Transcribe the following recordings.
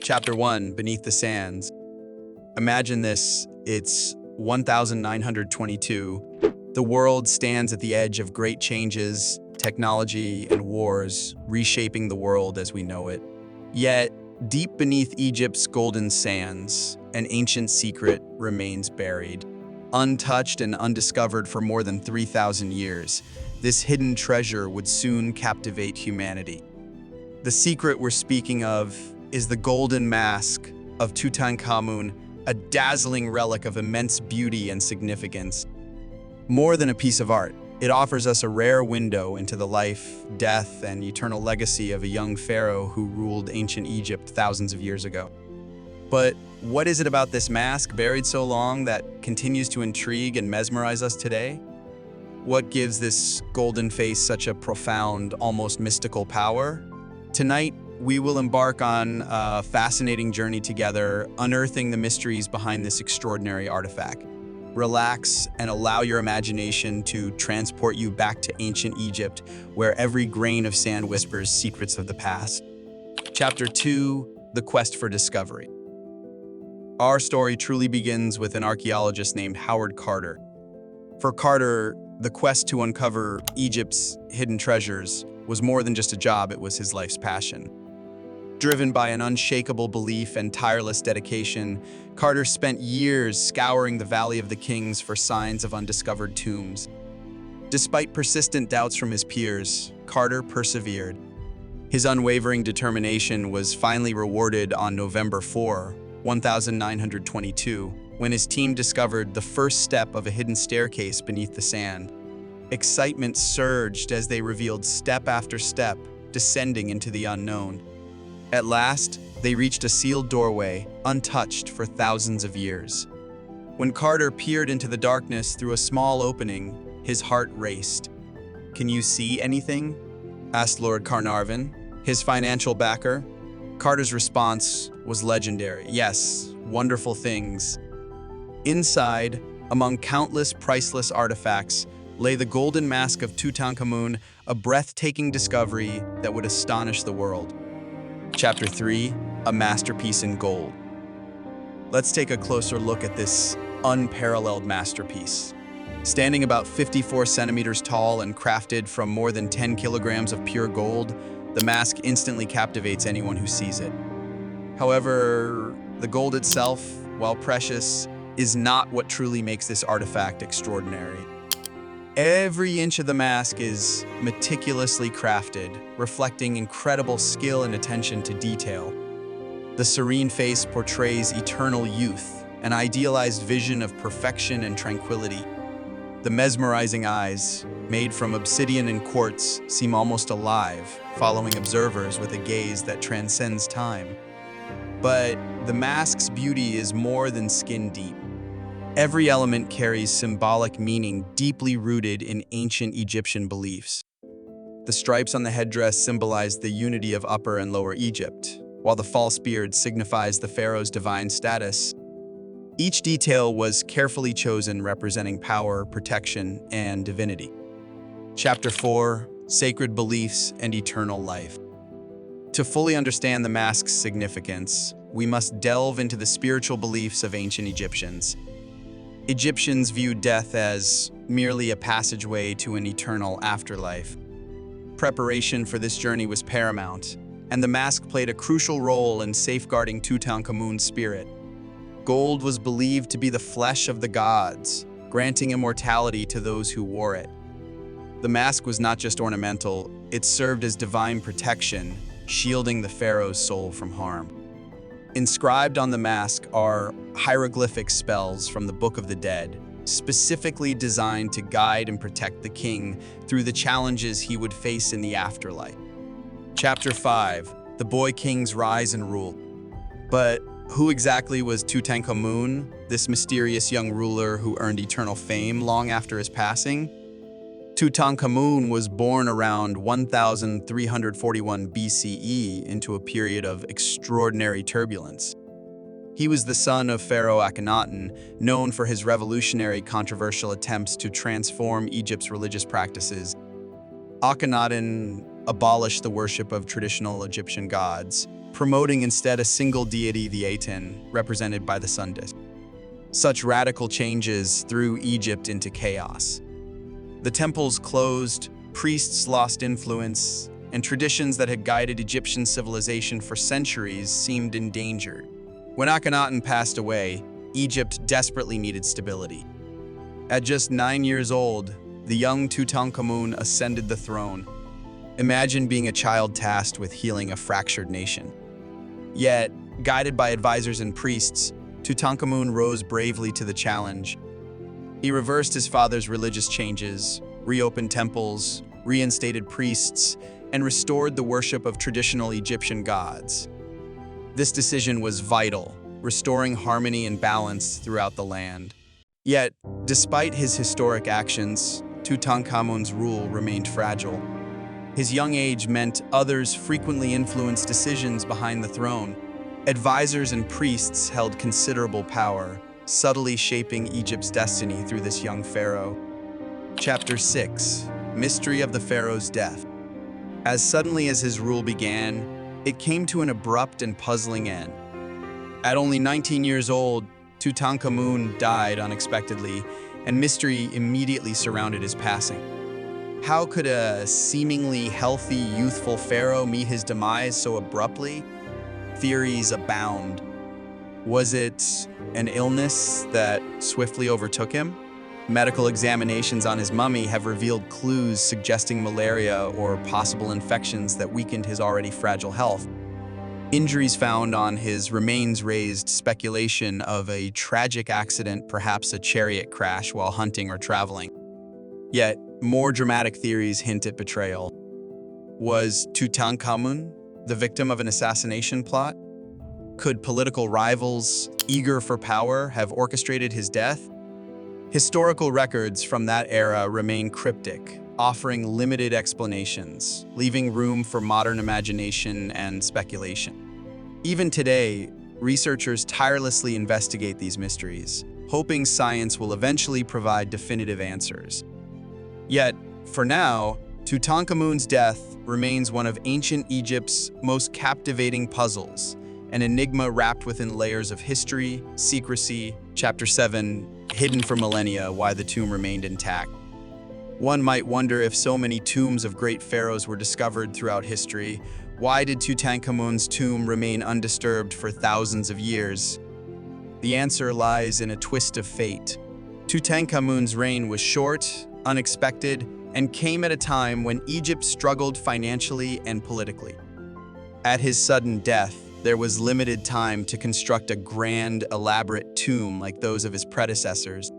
Chapter 1, Beneath the Sands. Imagine this, it's 1922. The world stands at the edge of great changes, technology and wars, reshaping the world as we know it. Yet, deep beneath Egypt's golden sands, an ancient secret remains buried. Untouched and undiscovered for more than 3,000 years, this hidden treasure would soon captivate humanity. The secret we're speaking of is the Golden Mask of Tutankhamun, a dazzling relic of immense beauty and significance. More than a piece of art, it offers us a rare window into the life, death, and eternal legacy of a young pharaoh who ruled ancient Egypt thousands of years ago. But what is it about this mask, buried so long, that continues to intrigue and mesmerize us today? What gives this golden face such a profound, almost mystical power? Tonight, we will embark on a fascinating journey together, unearthing the mysteries behind this extraordinary artifact. Relax and allow your imagination to transport you back to ancient Egypt, where every grain of sand whispers secrets of the past. Chapter 2, The Quest for Discovery. Our story truly begins with an archaeologist named Howard Carter. For Carter, the quest to uncover Egypt's hidden treasures was more than just a job, it was his life's passion. Driven by an unshakable belief and tireless dedication, Carter spent years scouring the Valley of the Kings for signs of undiscovered tombs. Despite persistent doubts from his peers, Carter persevered. His unwavering determination was finally rewarded on November 4, 1922, when his team discovered the first step of a hidden staircase beneath the sand. Excitement surged as they revealed step after step, descending into the unknown. At last, they reached a sealed doorway, untouched for thousands of years. When Carter peered into the darkness through a small opening, his heart raced. "Can you see anything?" asked Lord Carnarvon, his financial backer. Carter's response was legendary. "Yes, wonderful things." Inside, among countless priceless artifacts, lay the Golden Mask of Tutankhamun, a breathtaking discovery that would astonish the world. Chapter 3, A Masterpiece in Gold. Let's take a closer look at this unparalleled masterpiece. Standing about 54 centimeters tall and crafted from more than 10 kilograms of pure gold, the mask instantly captivates anyone who sees it. However, the gold itself, while precious, is not what truly makes this artifact extraordinary. Every inch of the mask is meticulously crafted, reflecting incredible skill and attention to detail. The serene face portrays eternal youth, an idealized vision of perfection and tranquility. The mesmerizing eyes, made from obsidian and quartz, seem almost alive, following observers with a gaze that transcends time. But the mask's beauty is more than skin deep. Every element carries symbolic meaning deeply rooted in ancient Egyptian beliefs. The stripes on the headdress symbolize the unity of Upper and Lower Egypt, while the false beard signifies the pharaoh's divine status. Each detail was carefully chosen, representing power, protection, and divinity. Chapter 4, Sacred Beliefs and Eternal Life. To fully understand the mask's significance, we must delve into the spiritual beliefs of ancient Egyptians. Egyptians viewed death as merely a passageway to an eternal afterlife. Preparation for this journey was paramount, and the mask played a crucial role in safeguarding Tutankhamun's spirit. Gold was believed to be the flesh of the gods, granting immortality to those who wore it. The mask was not just ornamental, it served as divine protection, shielding the pharaoh's soul from harm. Inscribed on the mask are hieroglyphic spells from the Book of the Dead, specifically designed to guide and protect the king through the challenges he would face in the afterlife. Chapter 5, The Boy King's Rise and Rule. But who exactly was Tutankhamun, this mysterious young ruler who earned eternal fame long after his passing? Tutankhamun was born around 1341 BCE into a period of extraordinary turbulence. He was the son of Pharaoh Akhenaten, known for his revolutionary, controversial attempts to transform Egypt's religious practices. Akhenaten abolished the worship of traditional Egyptian gods, promoting instead a single deity, the Aten, represented by the sun disk. Such radical changes threw Egypt into chaos. The temples closed, priests lost influence, and traditions that had guided Egyptian civilization for centuries seemed endangered. When Akhenaten passed away, Egypt desperately needed stability. At just 9 years old, the young Tutankhamun ascended the throne. Imagine being a child tasked with healing a fractured nation. Yet, guided by advisors and priests, Tutankhamun rose bravely to the challenge. He reversed his father's religious changes, reopened temples, reinstated priests, and restored the worship of traditional Egyptian gods. This decision was vital, restoring harmony and balance throughout the land. Yet, despite his historic actions, Tutankhamun's rule remained fragile. His young age meant others frequently influenced decisions behind the throne. Advisors and priests held considerable power, subtly shaping Egypt's destiny through this young pharaoh. Chapter 6: Mystery of the Pharaoh's Death. As suddenly as his rule began, it came to an abrupt and puzzling end. At only 19 years old, Tutankhamun died unexpectedly, and mystery immediately surrounded his passing. How could a seemingly healthy, youthful pharaoh meet his demise so abruptly? Theories abound. Was it an illness that swiftly overtook him? Medical examinations on his mummy have revealed clues suggesting malaria or possible infections that weakened his already fragile health. Injuries found on his remains raised speculation of a tragic accident, perhaps a chariot crash while hunting or traveling. Yet, more dramatic theories hint at betrayal. Was Tutankhamun the victim of an assassination plot? Could political rivals, eager for power, have orchestrated his death? Historical records from that era remain cryptic, offering limited explanations, leaving room for modern imagination and speculation. Even today, researchers tirelessly investigate these mysteries, hoping science will eventually provide definitive answers. Yet, for now, Tutankhamun's death remains one of ancient Egypt's most captivating puzzles, an enigma wrapped within layers of history, secrecy. Chapter 7: Hidden for millennia, why the tomb remained intact. One might wonder, if so many tombs of great pharaohs were discovered throughout history, why did Tutankhamun's tomb remain undisturbed for thousands of years? The answer lies in a twist of fate. Tutankhamun's reign was short, unexpected, and came at a time when Egypt struggled financially and politically. At his sudden death, there was limited time to construct a grand, elaborate tomb like those of his predecessors.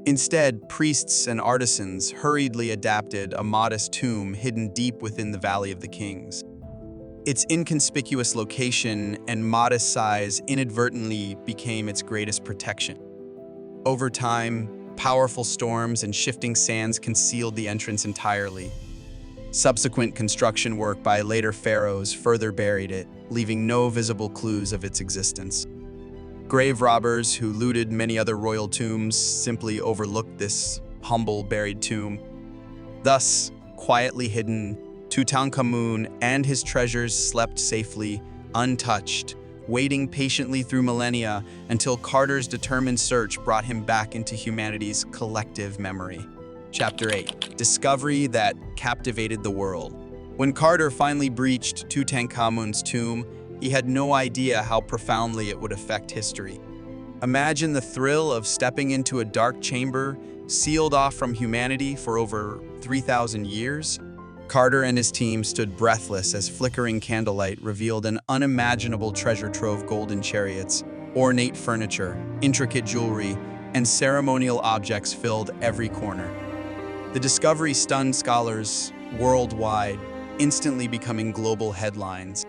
Instead, priests and artisans hurriedly adapted a modest tomb hidden deep within the Valley of the Kings. Its inconspicuous location and modest size inadvertently became its greatest protection. Over time, powerful storms and shifting sands concealed the entrance entirely. Subsequent construction work by later pharaohs further buried it, leaving no visible clues of its existence. Grave robbers who looted many other royal tombs simply overlooked this humble buried tomb. Thus, quietly hidden, Tutankhamun and his treasures slept safely, untouched, waiting patiently through millennia until Carter's determined search brought him back into humanity's collective memory. Chapter 8: Discovery that captivated the world. When Carter finally breached Tutankhamun's tomb, he had no idea how profoundly it would affect history. Imagine the thrill of stepping into a dark chamber, sealed off from humanity for over 3,000 years. Carter and his team stood breathless as flickering candlelight revealed an unimaginable treasure trove: golden chariots, ornate furniture, intricate jewelry, and ceremonial objects filled every corner. The discovery stunned scholars worldwide, instantly becoming global headlines.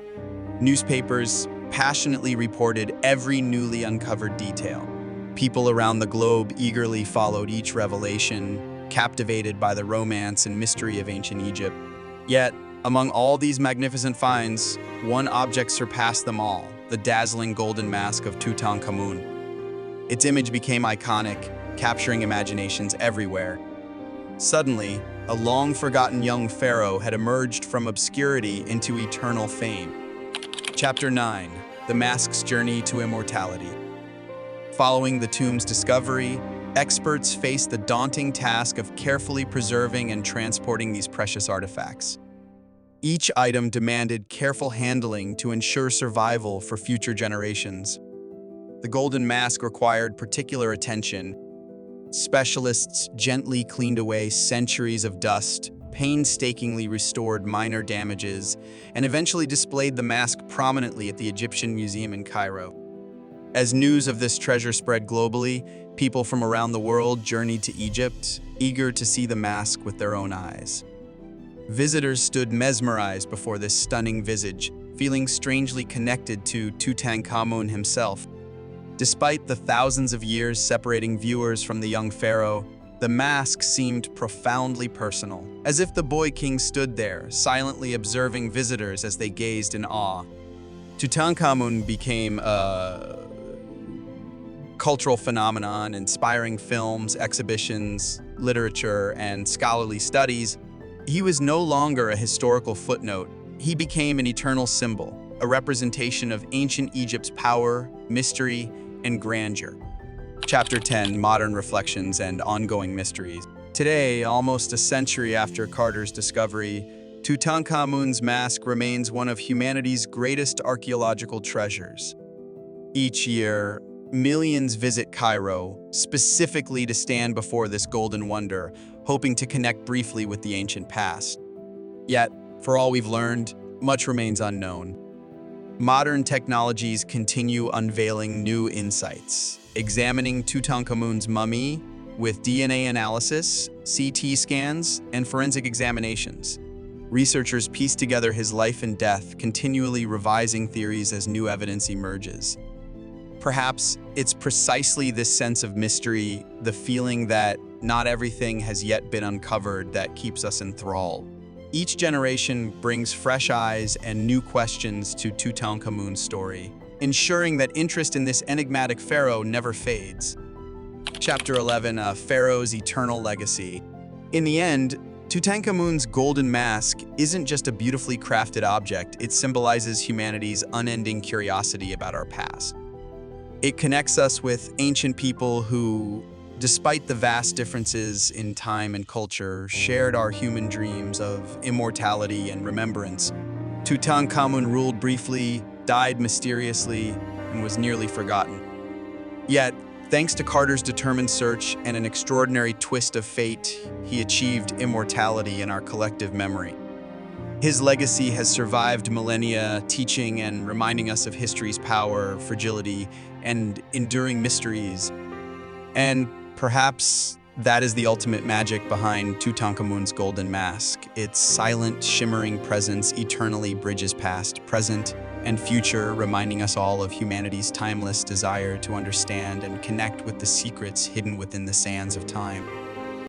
Newspapers passionately reported every newly uncovered detail. People around the globe eagerly followed each revelation, captivated by the romance and mystery of ancient Egypt. Yet, among all these magnificent finds, one object surpassed them all: the dazzling Golden Mask of Tutankhamun. Its image became iconic, capturing imaginations everywhere. Suddenly, a long-forgotten young pharaoh had emerged from obscurity into eternal fame. Chapter 9: The Mask's Journey to Immortality. Following the tomb's discovery, experts faced the daunting task of carefully preserving and transporting these precious artifacts. Each item demanded careful handling to ensure survival for future generations. The golden mask required particular attention. Specialists gently cleaned away centuries of dust, painstakingly restored minor damages, and eventually displayed the mask prominently at the Egyptian Museum in Cairo. As news of this treasure spread globally, people from around the world journeyed to Egypt, eager to see the mask with their own eyes. Visitors stood mesmerized before this stunning visage, feeling strangely connected to Tutankhamun himself. Despite the thousands of years separating viewers from the young pharaoh, the mask seemed profoundly personal, as if the boy king stood there, silently observing visitors as they gazed in awe. Tutankhamun became a cultural phenomenon, inspiring films, exhibitions, literature, and scholarly studies. He was no longer a historical footnote. He became an eternal symbol, a representation of ancient Egypt's power, mystery, and grandeur. Chapter 10: Modern Reflections and Ongoing Mysteries. Today, almost a century after Carter's discovery, Tutankhamun's mask remains one of humanity's greatest archaeological treasures. Each year, millions visit Cairo, specifically to stand before this golden wonder, hoping to connect briefly with the ancient past. Yet, for all we've learned, much remains unknown. Modern technologies continue unveiling new insights, examining Tutankhamun's mummy with DNA analysis, CT scans, and forensic examinations. Researchers piece together his life and death, continually revising theories as new evidence emerges. Perhaps it's precisely this sense of mystery, the feeling that not everything has yet been uncovered, that keeps us enthralled. Each generation brings fresh eyes and new questions to Tutankhamun's story, ensuring that interest in this enigmatic pharaoh never fades. Chapter 11: Pharaoh's Eternal Legacy. In the end, Tutankhamun's golden mask isn't just a beautifully crafted object, it symbolizes humanity's unending curiosity about our past. It connects us with ancient people who, despite the vast differences in time and culture, shared our human dreams of immortality and remembrance. Tutankhamun ruled briefly, died mysteriously, and was nearly forgotten. Yet, thanks to Carter's determined search and an extraordinary twist of fate, he achieved immortality in our collective memory. His legacy has survived millennia, teaching and reminding us of history's power, fragility, and enduring mysteries. And perhaps that is the ultimate magic behind Tutankhamun's golden mask. Its silent, shimmering presence eternally bridges past, present, and future, reminding us all of humanity's timeless desire to understand and connect with the secrets hidden within the sands of time.